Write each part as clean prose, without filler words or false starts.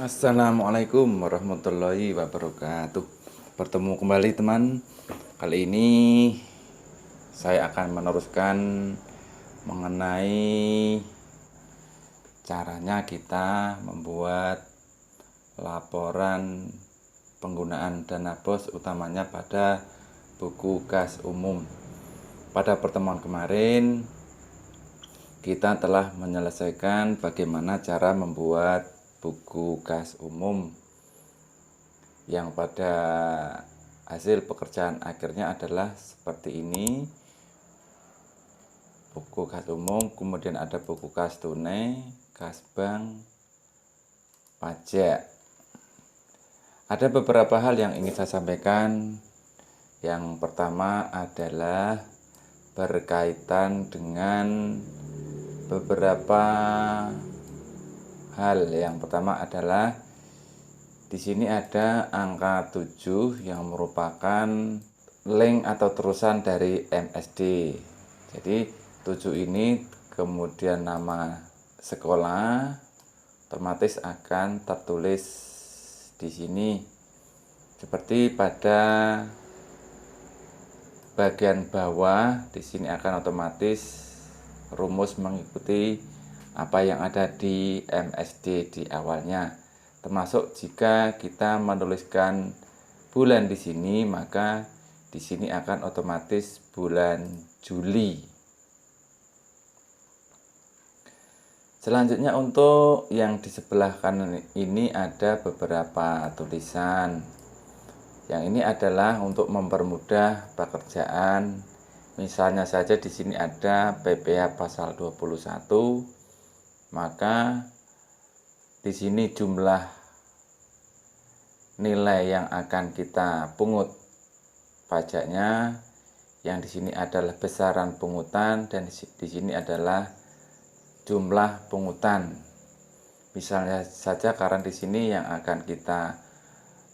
Assalamualaikum warahmatullahi wabarakatuh. Bertemu kembali teman. Kali ini saya akan meneruskan mengenai caranya kita membuat laporan penggunaan dana BOS utamanya pada buku kas umum. Pada pertemuan kemarin kita telah menyelesaikan bagaimana cara membuat buku kas umum yang pada hasil pekerjaan akhirnya adalah seperti ini. Buku kas umum, kemudian ada buku kas tunai, kas bank, pajak. Ada beberapa hal yang ingin saya sampaikan. Yang pertama adalah berkaitan dengan beberapa hal. Yang pertama adalah di sini ada angka 7 yang merupakan link atau terusan dari MSD. Jadi 7 ini kemudian nama sekolah otomatis akan tertulis di sini. Seperti pada bagian bawah di sini akan otomatis rumus mengikuti apa yang ada di MSD di awalnya. Termasuk jika kita menuliskan bulan di sini, maka di sini akan otomatis bulan Juli. Selanjutnya untuk yang di sebelah kanan ini ada beberapa tulisan. Yang ini adalah untuk mempermudah pekerjaan. Misalnya saja di sini ada PPh pasal 21, maka di sini jumlah nilai yang akan kita pungut pajaknya, yang di sini adalah besaran pungutan, dan di sini adalah jumlah pungutan. Misalnya saja karena di sini yang akan kita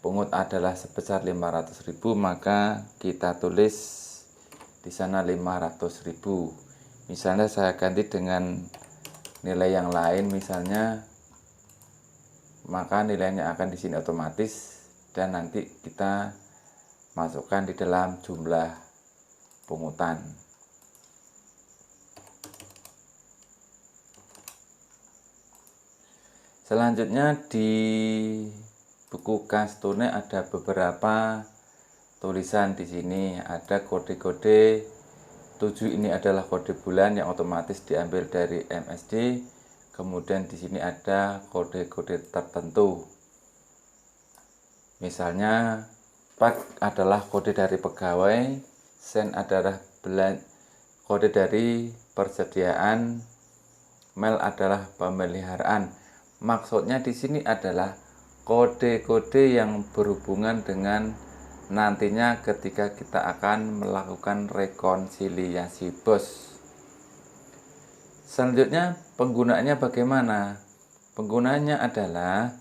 pungut adalah sebesar 500.000, maka kita tulis di sana 500.000. Misalnya saya ganti dengan nilai yang lain misalnya, maka nilainya akan di sini otomatis dan nanti kita masukkan di dalam jumlah pungutan. Selanjutnya di buku kas tunai ada beberapa tulisan. Di sini ada kode-kode. 7 ini adalah kode bulan yang otomatis diambil dari MSD. Kemudian di sini ada kode-kode tertentu. Misalnya PAK adalah kode dari pegawai, SEN adalah kode dari persediaan, MEL adalah pemeliharaan. Maksudnya di sini adalah kode-kode yang berhubungan dengan nantinya ketika kita akan melakukan rekonsiliasi BOS. Selanjutnya penggunaannya bagaimana? Penggunaannya adalah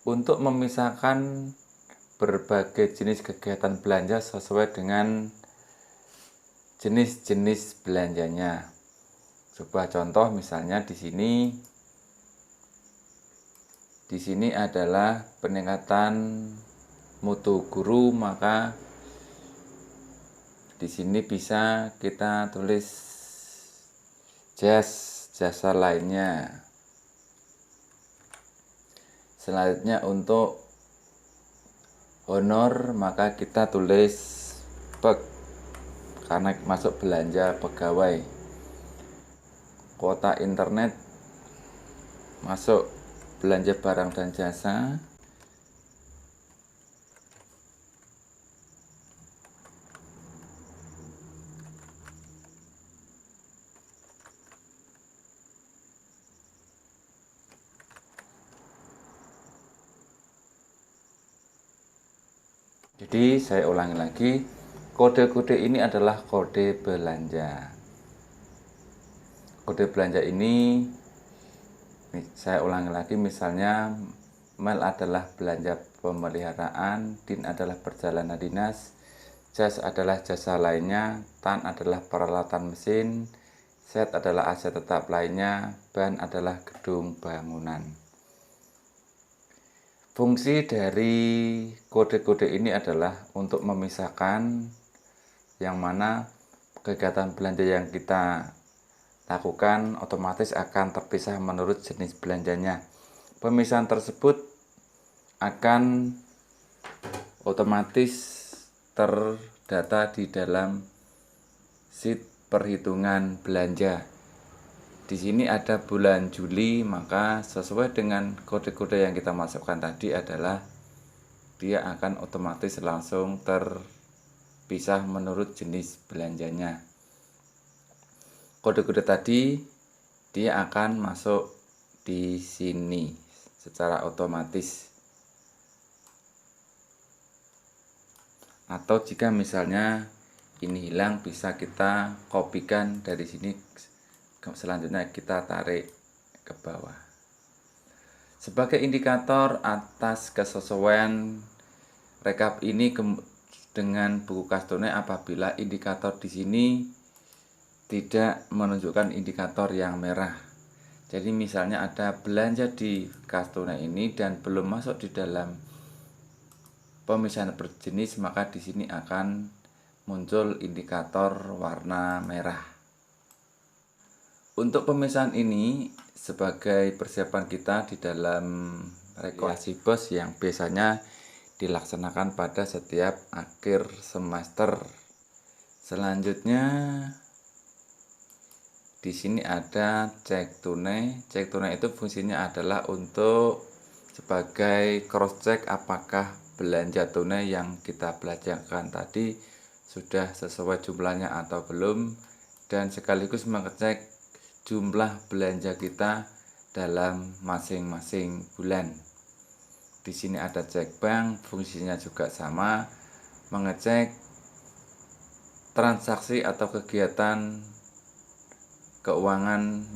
untuk memisahkan berbagai jenis kegiatan belanja sesuai dengan jenis-jenis belanjanya. Sebuah contoh misalnya di sini adalah peningkatan mutu guru, maka di sini bisa kita tulis jasa lainnya. Selanjutnya untuk honor, maka kita tulis PEK karena masuk belanja pegawai. Kuota internet masuk belanja barang dan jasa. Jadi saya ulangi lagi, kode-kode ini adalah kode belanja. Kode belanja ini saya ulangi lagi, misalnya MEL adalah belanja pemeliharaan, DIN adalah perjalanan dinas, JAS adalah jasa lainnya, TAN adalah peralatan mesin, SET adalah aset tetap lainnya, BAN adalah gedung bangunan. Fungsi dari kode-kode ini adalah untuk memisahkan yang mana kegiatan belanja yang kita lakukan otomatis akan terpisah menurut jenis belanjanya. Pemisahan tersebut akan otomatis terdata di dalam sheet perhitungan belanja. Di sini ada bulan Juli, maka sesuai dengan kode-kode yang kita masukkan tadi adalah dia akan otomatis langsung terpisah menurut jenis belanjanya. Kode-kode tadi dia akan masuk di sini secara otomatis. Atau jika misalnya ini hilang, bisa kita kopikan dari sini, selanjutnya kita tarik ke bawah. Sebagai indikator atas kesesuaian rekap ini dengan buku kas tunai, apabila indikator di sini tidak menunjukkan indikator yang merah. Jadi misalnya ada belanja di kas tunai ini dan belum masuk di dalam pemisahan berjenis, maka di sini akan muncul indikator warna merah. Untuk pemisahan ini sebagai persiapan kita di dalam rekomendasi bos yang biasanya dilaksanakan pada setiap akhir semester. Selanjutnya di sini ada cek tunai. Cek tunai itu fungsinya adalah untuk sebagai cross check apakah belanja tunai yang kita belanjakan tadi sudah sesuai jumlahnya atau belum, dan sekaligus mengecek jumlah belanja kita dalam masing-masing bulan. Di sini ada cek bank, fungsinya juga sama, mengecek transaksi atau kegiatan keuangan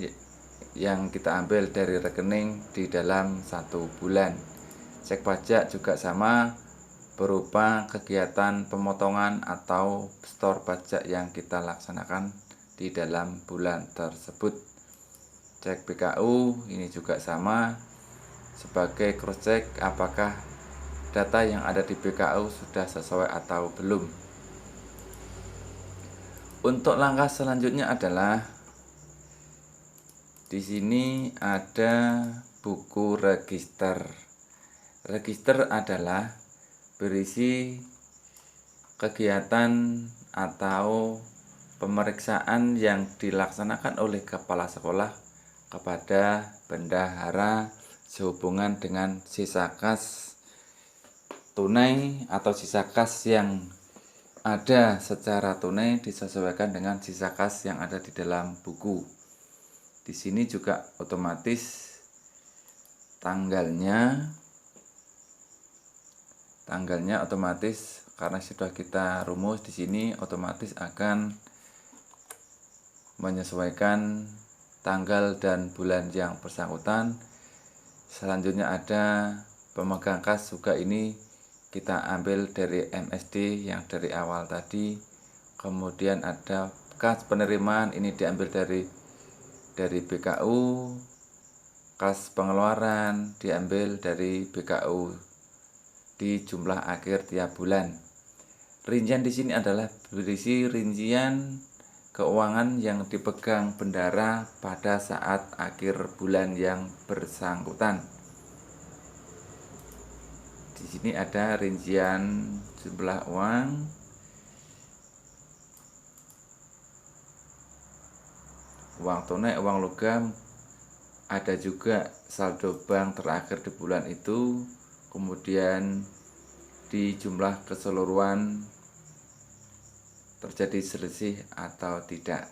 yang kita ambil dari rekening di dalam satu bulan. Cek pajak juga sama, berupa kegiatan pemotongan atau store pajak yang kita laksanakan di dalam bulan tersebut. Cek BKU ini juga sama, sebagai cross check apakah data yang ada di BKU sudah sesuai atau belum. Untuk langkah selanjutnya adalah di sini ada buku register. Register adalah berisi kegiatan atau pemeriksaan yang dilaksanakan oleh kepala sekolah kepada bendahara sehubungan dengan sisa kas tunai atau sisa kas yang ada secara tunai disesuaikan dengan sisa kas yang ada di dalam buku. Di sini juga otomatis tanggalnya otomatis karena sudah kita rumus di sini otomatis akan menyesuaikan tanggal dan bulan yang bersangkutan. Selanjutnya ada pemegang kas juga, ini kita ambil dari MSD yang dari awal tadi. Kemudian ada kas penerimaan, ini diambil dari BKU. Kas pengeluaran diambil dari BKU di jumlah akhir tiap bulan. Rincian di sini adalah berisi rincian keuangan yang dipegang bendahara pada saat akhir bulan yang bersangkutan. Di sini ada rincian jumlah uang, uang tunai, uang logam, ada juga saldo bank terakhir di bulan itu, kemudian di jumlah keseluruhan terjadi selisih atau tidak.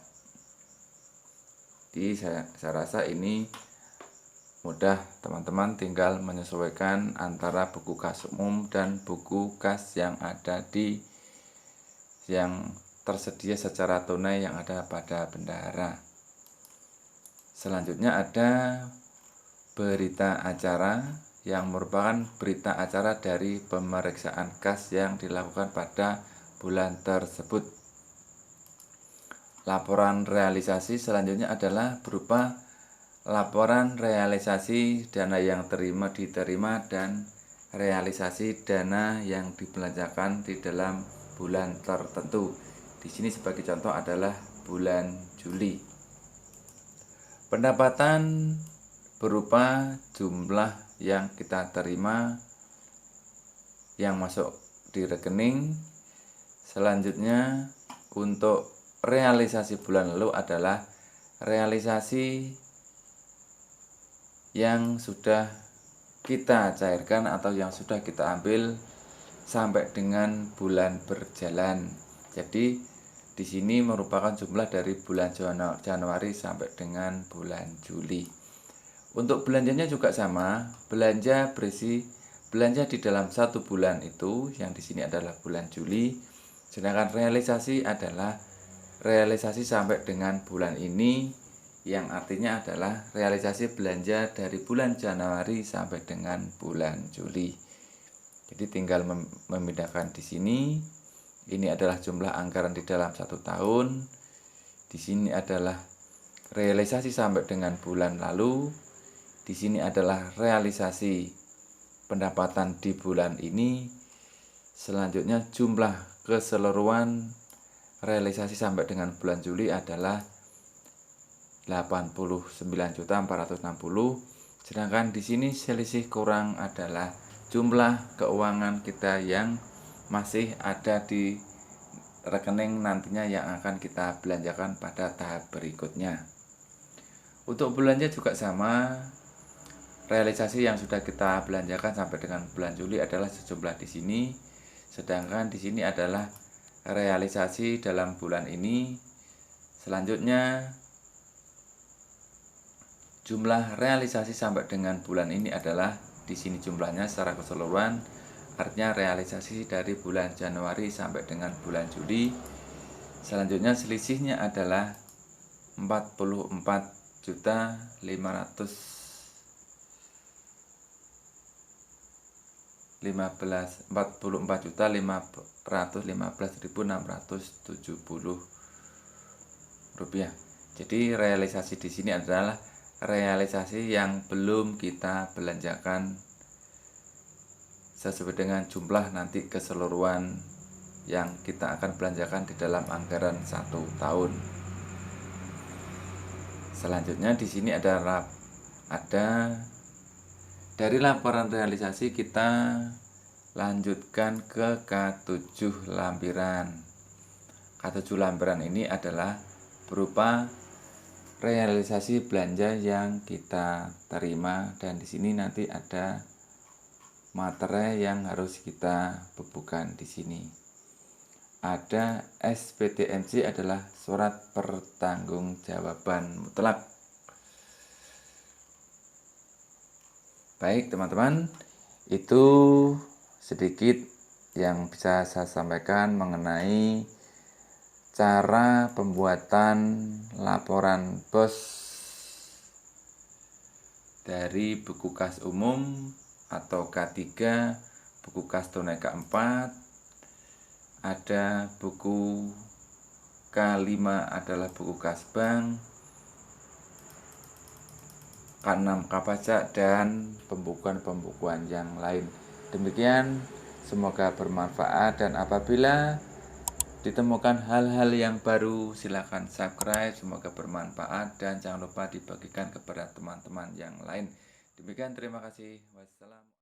Jadi saya rasa ini mudah, teman-teman tinggal menyesuaikan antara buku kas umum dan buku kas yang ada yang tersedia secara tunai yang ada pada bendahara. Selanjutnya ada berita acara yang merupakan berita acara dari pemeriksaan kas yang dilakukan pada bulan tersebut. Laporan realisasi selanjutnya adalah berupa laporan realisasi dana yang diterima dan realisasi dana yang dibelanjakan di dalam bulan tertentu. Di sini sebagai contoh adalah bulan Juli. Pendapatan berupa jumlah yang kita terima yang masuk di rekening. Selanjutnya untuk realisasi bulan lalu adalah realisasi yang sudah kita cairkan atau yang sudah kita ambil sampai dengan bulan berjalan. Jadi di sini merupakan jumlah dari bulan Januari sampai dengan bulan Juli. Untuk belanjanya juga sama, belanja berisi belanja di dalam satu bulan itu, yang di sini adalah bulan Juli. Sedangkan realisasi adalah realisasi sampai dengan bulan ini, yang artinya adalah realisasi belanja dari bulan Januari sampai dengan bulan Juli. Jadi tinggal membedakan di sini. Ini adalah jumlah anggaran di dalam satu tahun. Di sini adalah realisasi sampai dengan bulan lalu. Di sini adalah realisasi pendapatan di bulan ini. Selanjutnya jumlah keseluruhan realisasi sampai dengan bulan Juli adalah 89.460.000. Sedangkan di sini selisih kurang adalah jumlah keuangan kita yang masih ada di rekening nantinya yang akan kita belanjakan pada tahap berikutnya. Untuk belanja juga sama, realisasi yang sudah kita belanjakan sampai dengan bulan Juli adalah sejumlah di sini, sedangkan di sini adalah realisasi dalam bulan ini. Selanjutnya jumlah realisasi sampai dengan bulan ini adalah di sini jumlahnya secara keseluruhan. Artinya realisasi dari bulan Januari sampai dengan bulan Juli. Selanjutnya selisihnya adalah 44.515.670 rupiah. Jadi realisasi di sini adalah realisasi yang belum kita belanjakan sesuai dengan jumlah nanti keseluruhan yang kita akan belanjakan di dalam anggaran satu tahun. Selanjutnya di sini ada dari laporan realisasi kita lanjutkan ke K7 lampiran. K7 lampiran ini adalah berupa realisasi belanja yang kita terima, dan di sini nanti ada materai yang harus kita bubuhkan di sini. Ada SPTMC adalah surat pertanggungjawaban mutlak. Baik teman-teman, itu sedikit yang bisa saya sampaikan mengenai cara pembuatan laporan BOS dari buku kas umum atau K3, buku kas tunai K4, ada buku K5 adalah buku kas bank, K6 K pajak, dan pembukuan-pembukuan yang lain. Demikian, semoga bermanfaat, dan apabila ditemukan hal-hal yang baru silakan subscribe, semoga bermanfaat, dan jangan lupa dibagikan kepada teman-teman yang lain. Demikian, terima kasih. Wassalam.